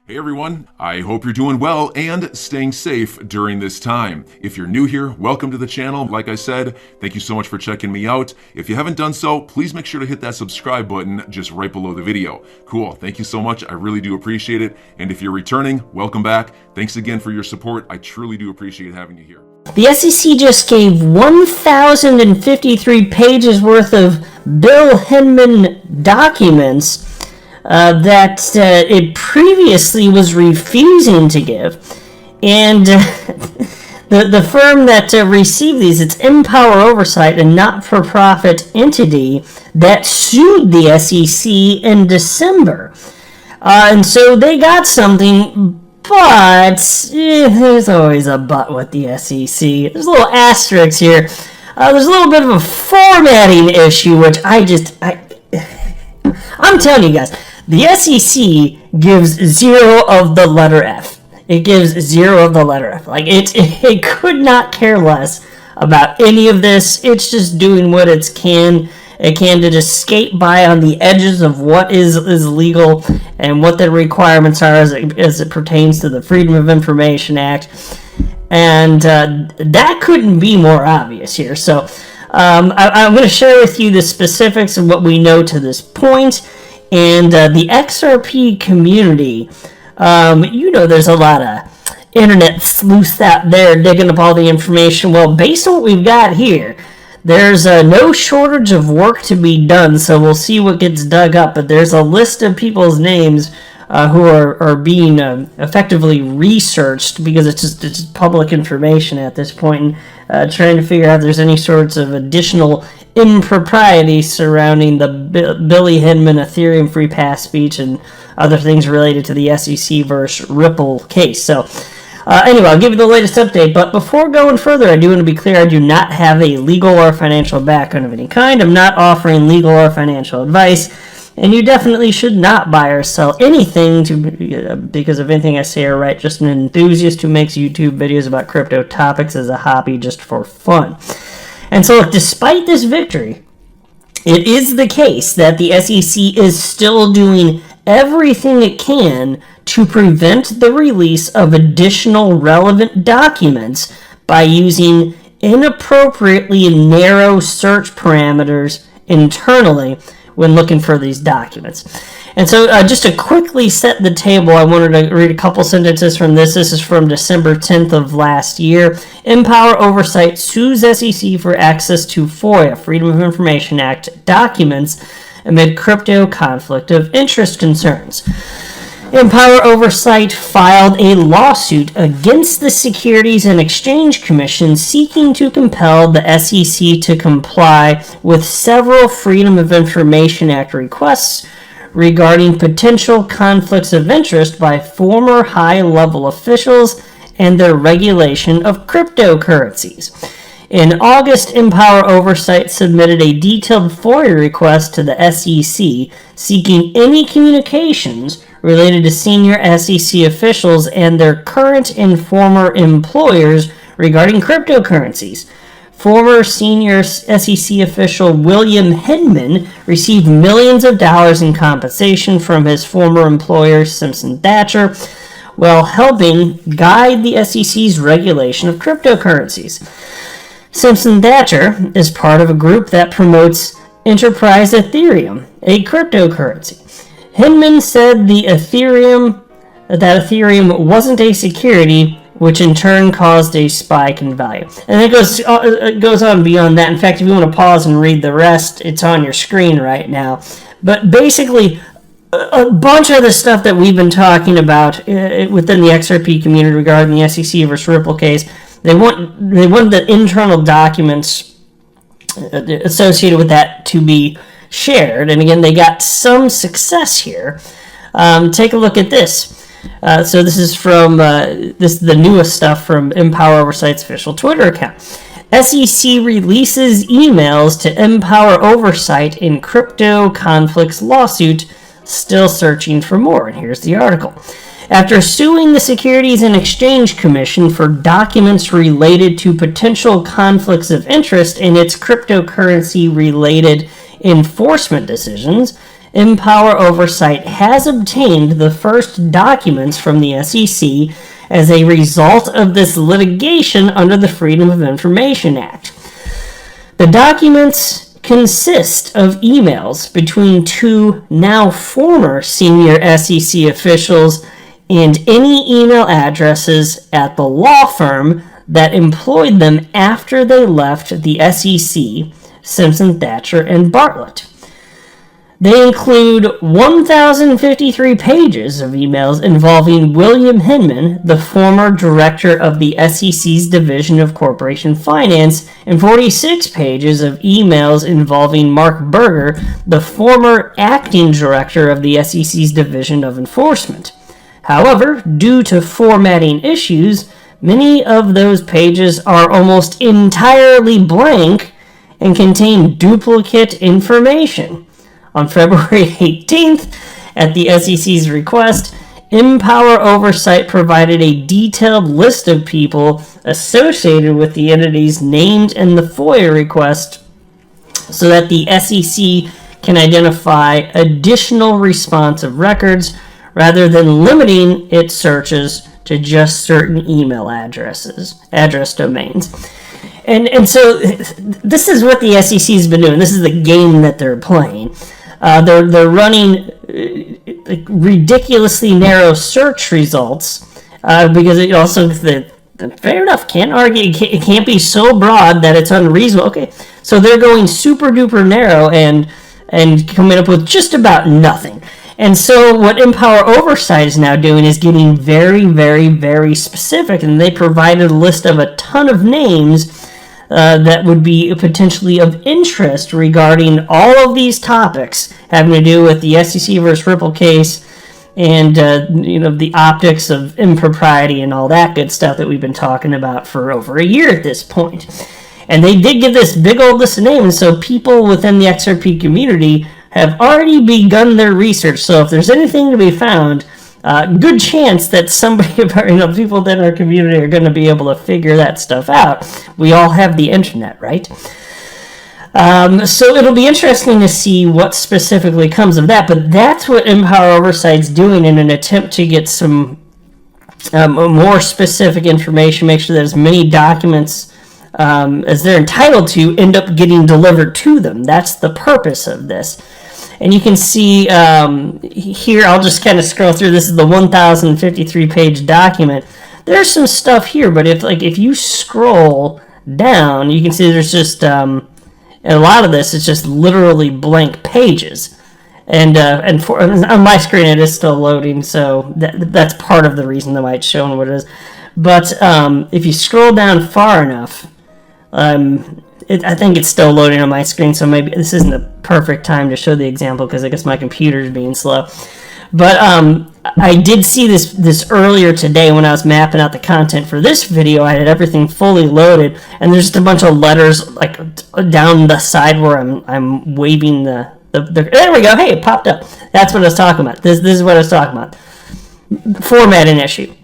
Hey everyone, I hope you're doing well and staying safe during this time. If you're new here, welcome to the channel. Like I said, thank you so much for checking me out. If you haven't done so, please make sure to hit that subscribe button just right below the video. Cool, thank you so much. I really do appreciate it. And if you're returning, welcome back. Thanks again for your support. I truly do appreciate having you here. The SEC just gave 1,053 pages worth of Bill Hinman documents that it previously was refusing to give. And the firm that received these, it's Empower Oversight, a not-for-profit entity that sued the SEC in December. And so they got something, but there's always a but with the SEC. There's a little asterisk here. There's a little bit of a formatting issue, which I'm telling you guys, the SEC gives 0 of the letter F. It gives 0 of the letter F. Like, it could not care less about any of this. It's just doing what it can to just skate by on the edges of what is legal and what the requirements are as it pertains to the Freedom of Information Act. And that couldn't be more obvious here. So I'm going to share with you the specifics of what we know to this point. And the XRP community, there's a lot of internet sleuths out there digging up all the information. Well, based on what we've got here, there's no shortage of work to be done, so we'll see what gets dug up. But there's a list of people's names who are being effectively researched, because it's just public information at this point, and trying to figure out if there's any sorts of additional impropriety surrounding the Billy Hinman Ethereum free pass speech and other things related to the SEC versus Ripple case. So anyway, I'll give you the latest update, but before going further, I do want to be clear, I do not have a legal or financial background of any kind. I'm not offering legal or financial advice, and you definitely should not buy or sell anything because of anything I say or write. Just an enthusiast who makes YouTube videos about crypto topics as a hobby just for fun. And so, look, despite this victory, it is the case that the SEC is still doing everything it can to prevent the release of additional relevant documents by using inappropriately narrow search parameters internally when looking for these documents. And so just to quickly set the table, I wanted to read a couple sentences from this. This is from December 10th of last year. Empower Oversight sues SEC for access to FOIA, Freedom of Information Act, documents amid crypto conflict of interest concerns. Empower Oversight filed a lawsuit against the Securities and Exchange Commission seeking to compel the SEC to comply with several Freedom of Information Act requests regarding potential conflicts of interest by former high-level officials and their regulation of cryptocurrencies. In August, Empower Oversight submitted a detailed FOIA request to the SEC seeking any communications related to senior SEC officials and their current and former employers regarding cryptocurrencies. Former senior SEC official William Hinman received millions of dollars in compensation from his former employer, Simpson Thacher, while helping guide the SEC's regulation of cryptocurrencies. Simpson Thacher is part of a group that promotes Enterprise Ethereum, a cryptocurrency. Hinman said that Ethereum wasn't a security, which in turn caused a spike in value. And it goes on beyond that. In fact, if you want to pause and read the rest, it's on your screen right now. But basically, a bunch of the stuff that we've been talking about within the XRP community regarding the SEC versus Ripple case, they want the internal documents associated with that to be shared. And again, they got some success here. Take a look at this. So this is from the newest stuff from Empower Oversight's official Twitter account. SEC releases emails to Empower Oversight in crypto conflicts lawsuit, still searching for more. And here's the article. After suing the Securities and Exchange Commission for documents related to potential conflicts of interest in its cryptocurrency-related enforcement decisions, Empower Oversight has obtained the first documents from the SEC as a result of this litigation under the Freedom of Information Act. The documents consist of emails between two now former senior SEC officials and any email addresses at the law firm that employed them after they left the SEC, Simpson, Thacher, and Bartlett. They include 1,053 pages of emails involving William Hinman, the former director of the SEC's Division of Corporation Finance, and 46 pages of emails involving Mark Berger, the former acting director of the SEC's Division of Enforcement. However, due to formatting issues, many of those pages are almost entirely blank and contain duplicate information. On February 18th, at the SEC's request, Empower Oversight provided a detailed list of people associated with the entities named in the FOIA request so that the SEC can identify additional responsive records rather than limiting its searches to just certain email address domains. And so this is what the SEC's been doing. This is the game that they're playing. They're running ridiculously narrow search results because it also, fair enough, can't argue, it can't be so broad that it's unreasonable. Okay, so they're going super duper narrow and coming up with just about nothing. And so what Empower Oversight is now doing is getting very, very, very specific, and they provided a list of a ton of names that would be potentially of interest regarding all of these topics having to do with the SEC versus Ripple case and the optics of impropriety and all that good stuff that we've been talking about for over a year at this point. And they did give this big old list of names, so people within the XRP community have already begun their research. So if there's anything to be found, good chance that somebody, people in our community are going to be able to figure that stuff out. We all have the internet, right? So it'll be interesting to see what specifically comes of that, but that's what Empower Oversight's doing in an attempt to get some more specific information, make sure that as many documents as they're entitled to end up getting delivered to them. That's the purpose of this. And you can see here, I'll just kind of scroll through. This is the 1,053 page document. There's some stuff here, but if you scroll down, you can see there's just a lot of this is just literally blank pages. And on my screen it is still loading, so that's part of the reason that it's showing what it is. But if you scroll down far enough, I think it's still loading on my screen, so maybe this isn't the perfect time to show the example because I guess my computer's being slow. But I did see this earlier today when I was mapping out the content for this video. I had everything fully loaded, and there's just a bunch of letters like down the side where I'm waving the there we go. Hey, it popped up. That's what I was talking about. This is what I was talking about. Formatting issue.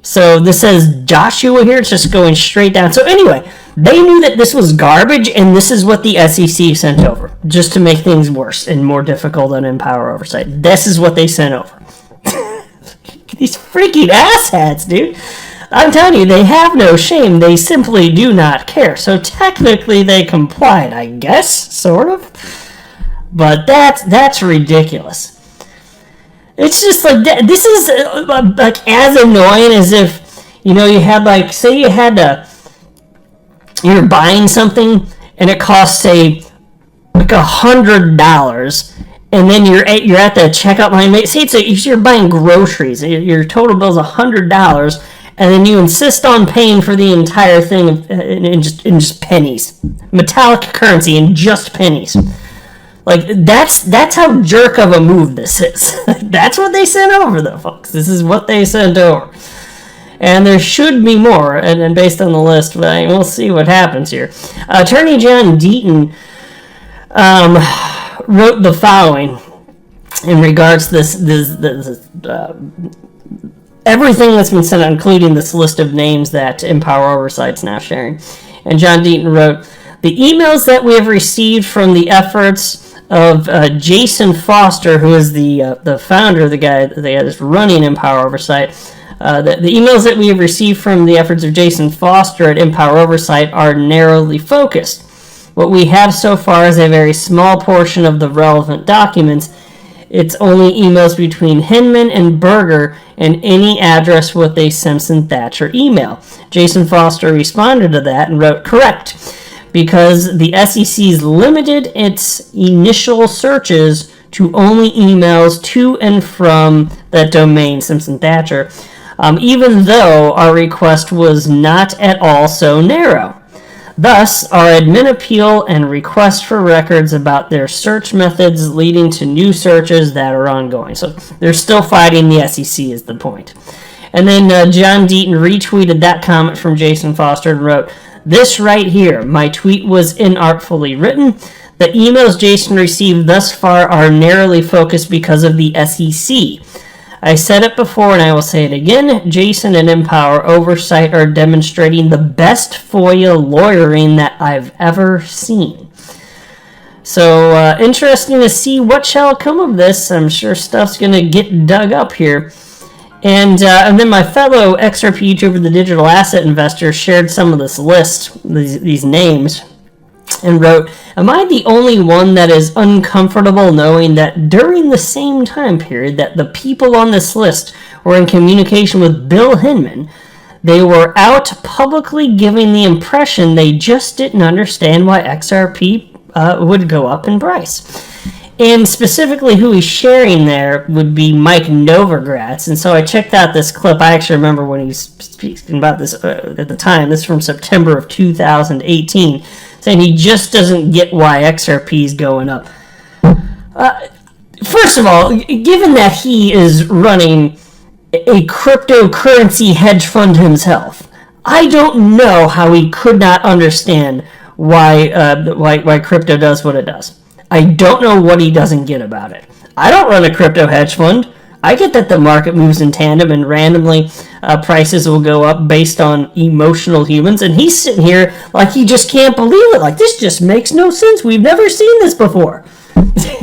So this says Joshua here. It's just going straight down. So anyway, they knew that this was garbage, and this is what the SEC sent over, just to make things worse and more difficult on Empower Oversight. This is what they sent over. These freaking asshats, dude. I'm telling you, they have no shame. They simply do not care. So technically, they complied, I guess, sort of. But that's ridiculous. It's just like this is like as annoying as if you had say you had you're buying something and it costs say like $100, and then you're at the checkout line. Say you're buying groceries. Your total bill is $100, and then you insist on paying for the entire thing in just pennies, metallic currency, in just pennies. Like, that's how jerk of a move this is. That's what they sent over, though, folks. This is what they sent over. And there should be more, and based on the list, but we'll see what happens here. Attorney John Deaton wrote the following in regards to this everything that's been sent out, including this list of names that Empower Oversight's now sharing. And John Deaton wrote, "The emails that we have received from the efforts of Jason Foster, who is the founder, the guy that's running Empower Oversight. The emails that we have received from the efforts of Jason Foster at Empower Oversight are narrowly focused. What we have so far is a very small portion of the relevant documents. It's only emails between Hinman and Berger and any address with a Simpson-Thatcher email. Jason Foster responded to that and wrote, correct, because the SEC's limited its initial searches to only emails to and from that domain, Simpson-Thatcher, even though our request was not at all so narrow. Thus, our admin appeal and request for records about their search methods leading to new searches that are ongoing. So they're still fighting the SEC is the point. And then John Deaton retweeted that comment from Jason Foster and wrote, this right here, my tweet was inartfully written. The emails Jason received thus far are narrowly focused because of the SEC. I said it before and I will say it again. Jason and Empower Oversight are demonstrating the best FOIA lawyering that I've ever seen. So interesting to see what shall come of this. I'm sure stuff's going to get dug up here. And then my fellow XRP YouTuber, the Digital Asset Investor, shared some of this list, these names, and wrote, am I the only one that is uncomfortable knowing that during the same time period that the people on this list were in communication with Bill Hinman, they were out publicly giving the impression they just didn't understand why XRP would go up in price? And specifically who he's sharing there would be Mike Novogratz. And so I checked out this clip. I actually remember when he was speaking about this at the time. This is from September of 2018. Saying he just doesn't get why XRP is going up. First of all, given that he is running a cryptocurrency hedge fund himself, I don't know how he could not understand why crypto does what it does. I don't know what he doesn't get about it. I don't run a crypto hedge fund. I get that the market moves in tandem and randomly prices will go up based on emotional humans, and he's sitting here like he just can't believe it. Like, this just makes no sense. We've never seen this before,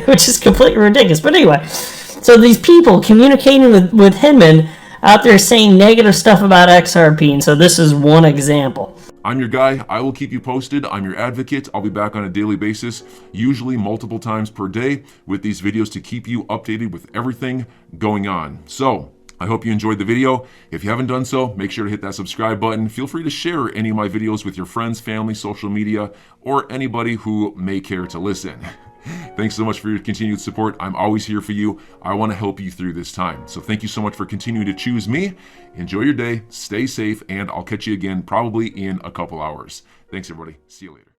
which is completely ridiculous. But anyway, so these people communicating with Hinman out there saying negative stuff about XRP, and so this is one example. I'm your guy. I will keep you posted. I'm your advocate. I'll be back on a daily basis, usually multiple times per day, with these videos to keep you updated with everything going on. So I hope you enjoyed the video. If you haven't done so, make sure to hit that subscribe button. Feel free to share any of my videos with your friends, family, social media, or anybody who may care to listen. Thanks so much for your continued support. I'm always here for you. I want to help you through this time. So thank you so much for continuing to choose me. Enjoy your day, stay safe, and I'll catch you again probably in a couple hours. Thanks, everybody. See you later.